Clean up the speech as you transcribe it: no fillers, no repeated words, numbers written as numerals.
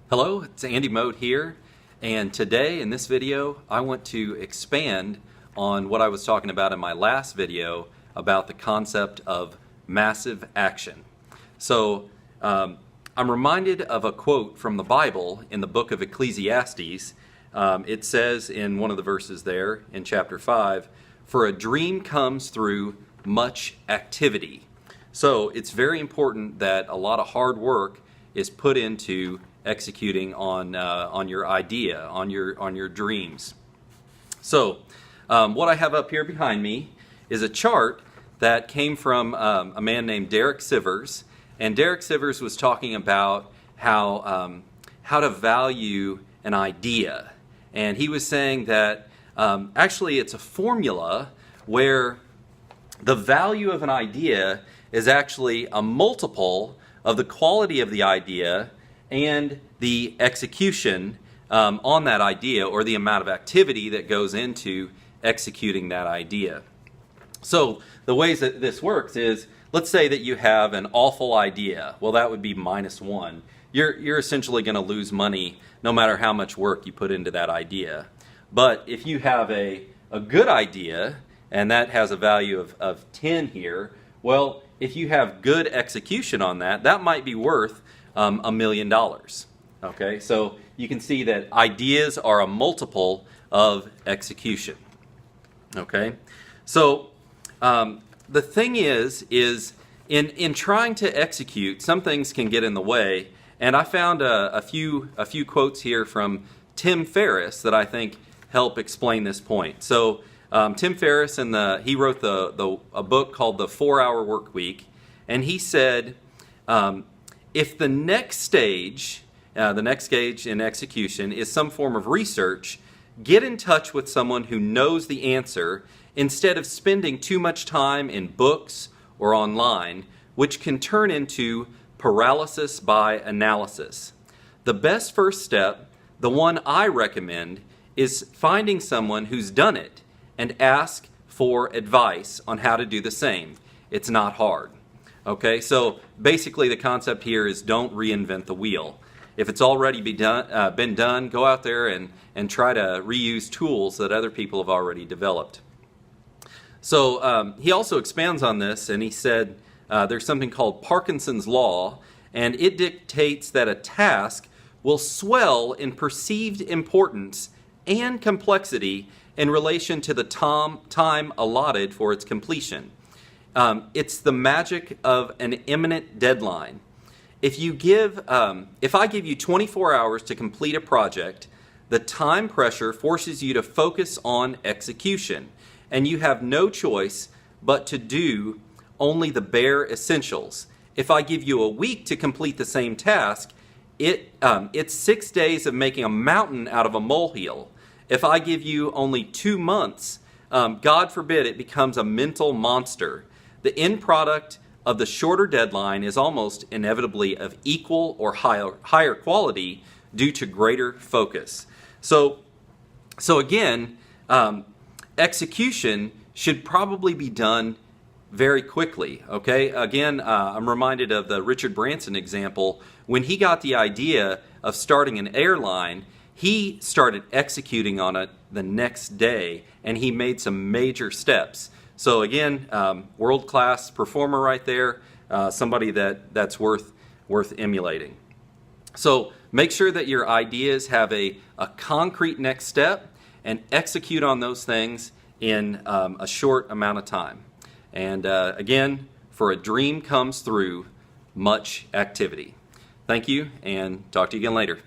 Hello, it's Andy Mote here, and today in this video I want to expand on what I was talking about in my last video about the concept of massive action. So I'm reminded of a quote from the Bible in the book of Ecclesiastes. It says in one of the verses there in chapter 5, "For a dream comes through much activity." So it's very important that a lot of hard work is put into executing on your idea, on your dreams. So what I have up here behind me is a chart that came from a man named Derek Sivers, and Derek Sivers was talking about how to value an idea, and he was saying that actually it's a formula where the value of an idea is actually a multiple of the quality of the idea and the execution on that idea, or the amount of activity that goes into executing that idea. So the ways that this works is, let's say that you have an awful idea. Well, that would be -1. You're essentially going to lose money no matter how much work you put into that idea. But if you have a good idea, and that has a value of 10 here, well, if you have good execution on that, that might be worth $1 million. Okay, so you can see that ideas are a multiple of execution. Okay, so the thing is in trying to execute, some things can get in the way, and I found a few quotes here from Tim Ferriss that I think help explain this point. So Tim Ferriss, he wrote a book called The 4-Hour Workweek, and he said, if the next stage in execution is some form of research, get in touch with someone who knows the answer instead of spending too much time in books or online, which can turn into paralysis by analysis. The best first step, the one I recommend, is finding someone who's done it and ask for advice on how to do the same. It's not hard. Okay, so basically the concept here is don't reinvent the wheel. If it's already been done, go out there and try to reuse tools that other people have already developed. So he also expands on this, and he said there's something called Parkinson's Law, and it dictates that a task will swell in perceived importance and complexity in relation to the time allotted for its completion. It's the magic of an imminent deadline. If I give you 24 hours to complete a project, the time pressure forces you to focus on execution, and you have no choice but to do only the bare essentials. If I give you a week to complete the same task, it's 6 days of making a mountain out of a molehill. If I give you only 2 months, God forbid it becomes a mental monster. The end product of the shorter deadline is almost inevitably of equal or higher quality due to greater focus. So again, execution should probably be done very quickly. Okay, again, I'm reminded of the Richard Branson example. When he got the idea of starting an airline, he started executing on it the next day, and he made some major steps. So again, world-class performer right there, somebody that's worth emulating. So make sure that your ideas have a concrete next step, and execute on those things in a short amount of time. And again, for a dream comes through much activity. Thank you, and talk to you again later.